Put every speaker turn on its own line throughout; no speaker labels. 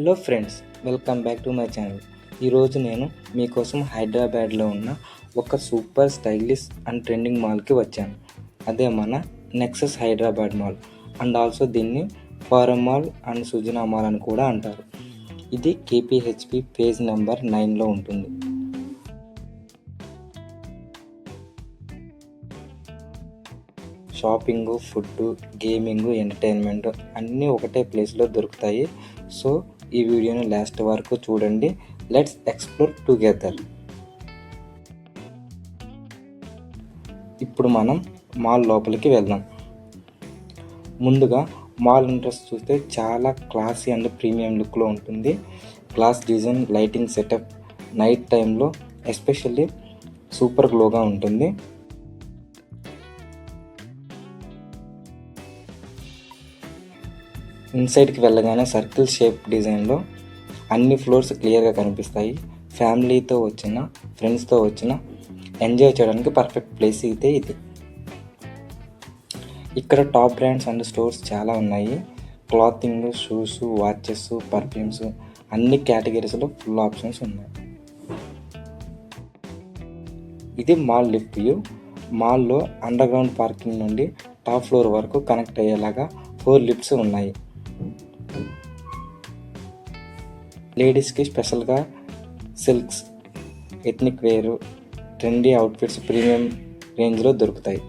Hello friends, welcome back to my channel. ఈరోజు నేను మీకోసం హైదరాబాద్లో ఉన్న ఒక సూపర్ స్టైలిష్ అండ్ ట్రెండింగ్ మాల్కి వచ్చాను. అదే మన Nexus Hyderabad mall and also దీన్ని Forum mall and Sujana mall అని కూడా అంటారు. ఇది కేపీహెచ్పి పేజ్ నెంబర్ 9లో ఉంటుంది. షాపింగ్, ఫుడ్, గేమింగ్, ఎంటర్టైన్మెంట్ అన్నీ ఒకటే ప్లేస్లో దొరుకుతాయి. సో ఈ వీడియోని లాస్ట్ వరకు చూడండి. Let's explore together. ఇప్పుడు మనం మాల్ లోపలికి వెళ్దాం. ముందుగా మాల్ ఎంట్రన్స్ చూస్తే చాలా క్లాసీ అండ్ ప్రీమియం లుక్లో ఉంటుంది. Glass design, lighting setup night టైంలో ఎస్పెషల్లీ సూపర్ గ్లోగా ఉంటుంది. ఇన్సైడ్కి వెళ్ళగానే సర్కిల్ షేప్ డిజైన్లో అన్ని ఫ్లోర్స్ క్లియర్గా కనిపిస్తాయి. ఫ్యామిలీతో వచ్చిన, ఫ్రెండ్స్తో వచ్చిన ఎంజాయ్ చేయడానికి పర్ఫెక్ట్ ప్లేస్ అయితే ఇది. ఇక్కడ టాప్ బ్రాండ్స్ అండ్ స్టోర్స్ చాలా ఉన్నాయి. క్లాతింగ్, షూస్, వాచెస్, పర్ఫ్యూమ్స్ అన్ని కేటగిరీస్లో ఫుల్ ఆప్షన్స్ ఉన్నాయి. ఇది మాల్ లిఫ్ట్ వ్యూ. మాల్లో అండర్ గ్రౌండ్ పార్కింగ్ నుండి టాప్ ఫ్లోర్ వరకు కనెక్ట్ అయ్యేలాగా 4 లిఫ్ట్స్ ఉన్నాయి. లేడీస్కి స్పెషల్గా సిల్క్స్, ఎథ్నిక్ వేరు, ట్రెండీ అవుట్ఫిట్స్ ప్రీమియం రేంజ్లో దొరుకుతాయి.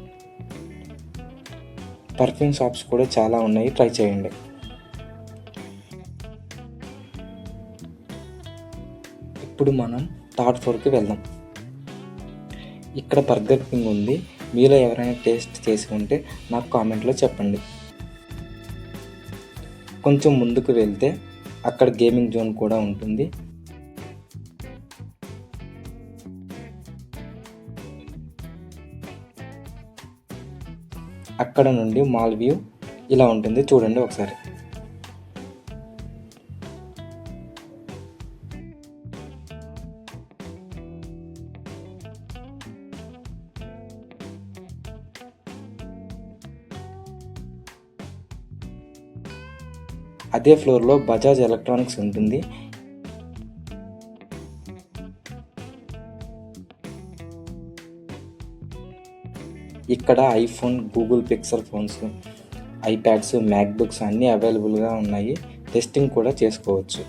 పర్ఫ్యూమ్ షాప్స్ కూడా చాలా ఉన్నాయి, ట్రై చేయండి. ఇప్పుడు మనం థర్డ్ ఫ్లోర్కి వెళ్దాం. ఇక్కడ బర్గర్ కింగ్ ఉంది. మీలో ఎవరైనా టేస్ట్ చేసి ఉంటే నాకు కామెంట్లో చెప్పండి. కొంచెం ముందుకు వెళ్తే అక్కడ గేమింగ్ జోన్ కూడా ఉంటుంది. అక్కడ నుండి మాల్ వ్యూ ఇలా ఉంటుంది, చూడండి ఒకసారి. అదే ఫ్లోర్లో బజాజ్ ఎలక్ట్రానిక్స్ ఉంటుంది. ఇక్కడ iPhone, Google pixel phones, iPads, MacBooks అన్నీ అవైలబుల్గా ఉన్నాయి. టెస్టింగ్ కూడా చేసుకోవచ్చు.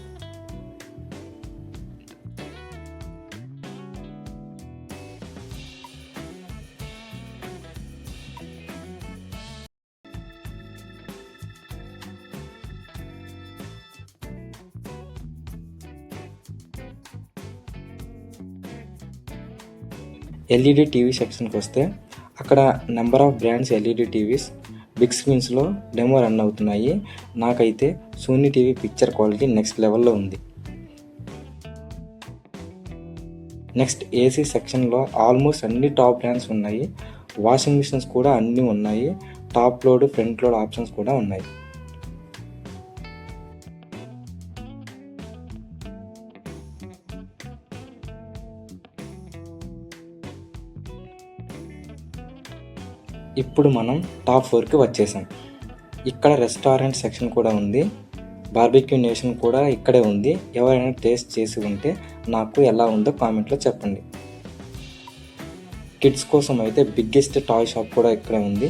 ఎల్ఈడి టీవీ సెక్షన్కి వస్తే అక్కడ number of brands LED TVs big స్క్రీన్స్లో డెమో రన్ అవుతున్నాయి. నాకైతే Sony TV picture quality next లెవెల్లో ఉంది. నెక్స్ట్ ఏసీ సెక్షన్లో ఆల్మోస్ట్ అన్ని టాప్ బ్రాండ్స్ ఉన్నాయి. వాషింగ్ మిషన్స్ కూడా అన్నీ ఉన్నాయి. Top load, front load options కూడా ఉన్నాయి. ఇప్పుడు మనం టాప్ ఫ్లోర్కి వచ్చేసాం. ఇక్కడ రెస్టారెంట్ సెక్షన్ కూడా ఉంది. బార్బిక్యూ నేషన్ కూడా ఇక్కడే ఉంది. ఎవరైనా టేస్ట్ చేసి ఉంటే నాకు ఎలా ఉందో కామెంట్లో చెప్పండి. కిడ్స్ కోసం అయితే బిగ్గెస్ట్ టాయ్ షాప్ కూడా ఇక్కడే ఉంది.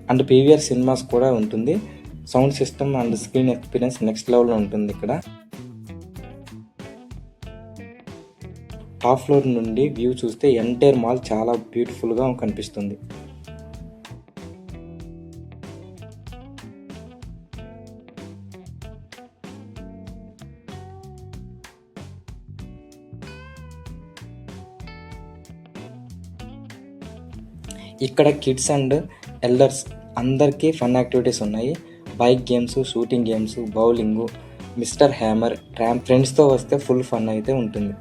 అండ్ పీవీఆర్ సినిమాస్ కూడా ఉంటుంది. Sound system and screen experience next లెవెల్లో ఉంటుంది. ఇక్కడ టాప్ ఫ్లోర్ నుండి వ్యూ చూస్తే ఎంటైర్ మాల్ చాలా బ్యూటిఫుల్గా కనిపిస్తుంది. ఇక్కడ కిడ్స్ అండ్ ఎల్డర్స్ అందరికీ ఫన్ యాక్టివిటీస్ ఉన్నాయి. Bike games, shooting games, bowling, mister hammer, tramp. ఫ్రెండ్స్తో వస్తే ఫుల్ ఫన్ అయితే ఉంటుంది.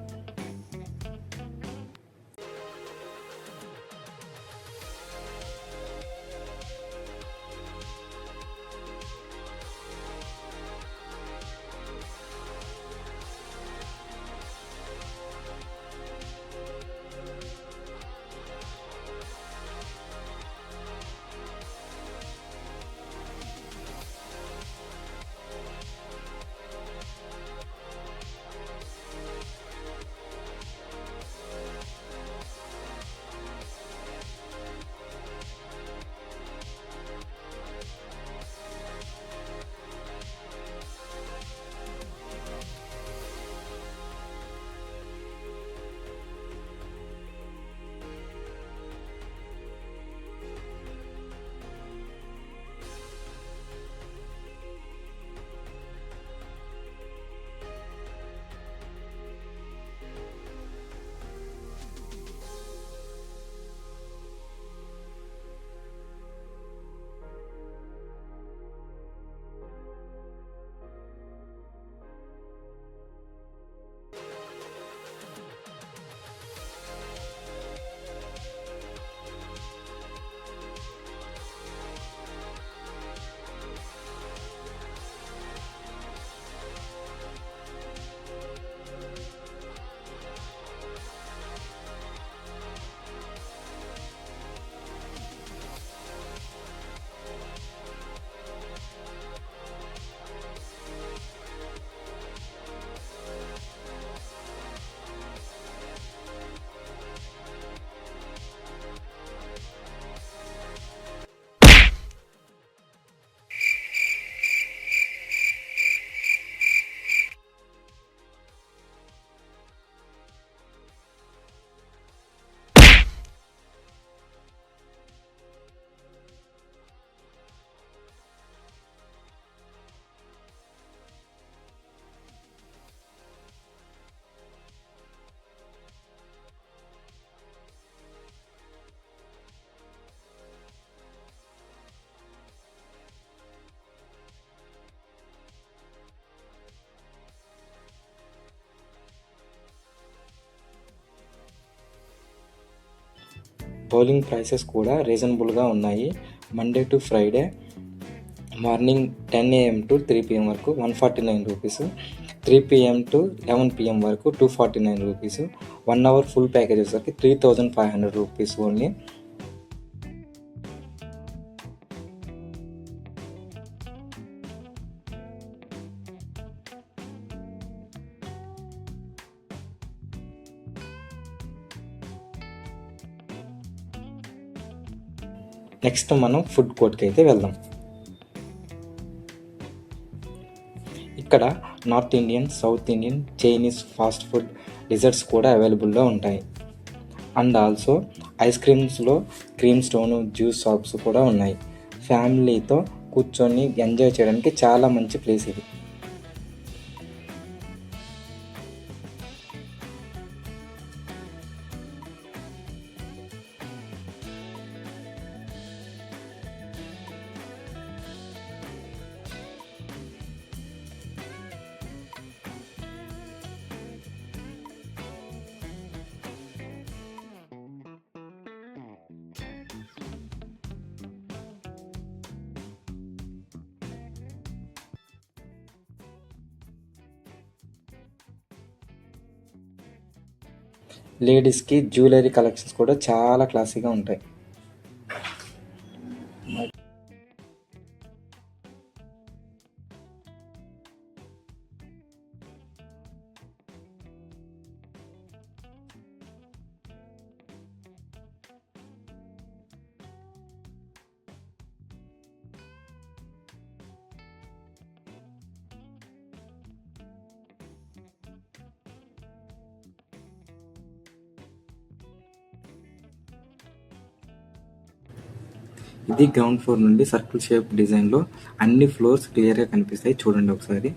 బౌలింగ్ ప్రైసెస్ కూడా రీజనబుల్గా ఉన్నాయి. Monday to Friday morning 10 AM to 3 PM వరకు 149 రూపీస్, 3 PM to 11 PM వరకు 249 రూపీస్, 1 అవర్ ఫుల్ ప్యాకేజ్ వచ్చేసరికి 3500 రూపీస్ ఓన్లీ. నెక్స్ట్ మనం ఫుడ్ కోర్ట్కి అయితే వెళ్దాం. ఇక్కడ north Indian, south Indian, Chinese fast food, desserts కూడా అవైలబుల్లో ఉంటాయి. అండ్ ఆల్సో ఐస్ క్రీమ్స్లో క్రీమ్ స్టోను, జ్యూస్ షాప్స్ కూడా ఉన్నాయి. ఫ్యామిలీతో కూర్చొని ఎంజాయ్ చేయడానికి చాలా మంచి ప్లేస్ ఇది. లేడీస్కి జ్యువెలరీ కలెక్షన్స్ కూడా చాలా క్లాసీగా ఉంటాయి. ఇది గ్రౌండ్ ఫ్లోర్ నుండి సర్కిల్ షేప్ డిజైన్లో అన్ని ఫ్లోర్స్ క్లియర్గా కనిపిస్తాయి. చూడండి ఒకసారి.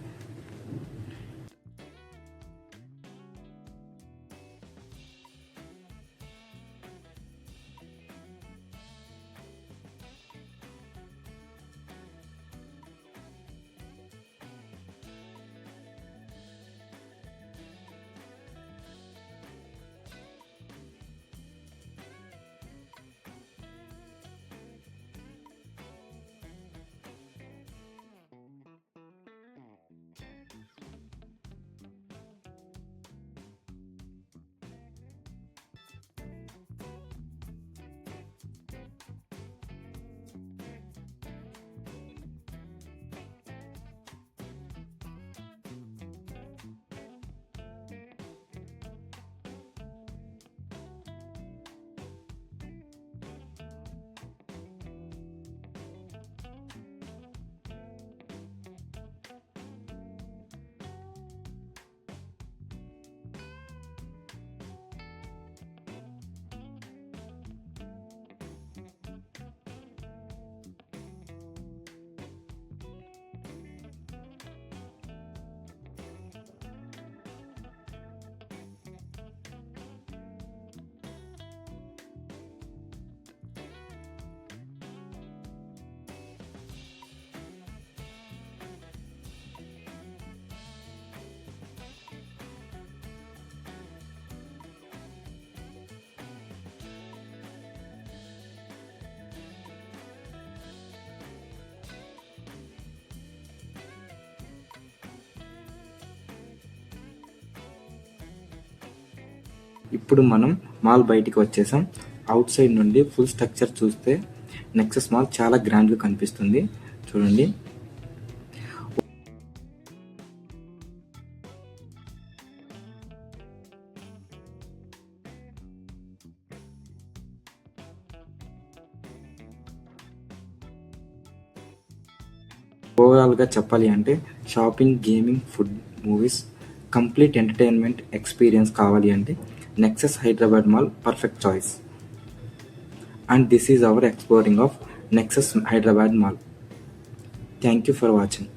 ఇప్పుడు మనం మాల్ బయటికి వచ్చేసాం. అవుట్ సైడ్ నుండి ఫుల్ స్ట్రక్చర్ చూస్తే నెక్సస్ మాల్ చాలా గ్రాండ్గా కనిపిస్తుంది. చూడండి. ఓవరాల్గా చెప్పాలి అంటే shopping, gaming, food, movies, complete entertainment experience కావాలి అంటే Nexus Hyderabad mall perfect choice. And this is our exploring of Nexus Hyderabad Mall. Thank you for watching.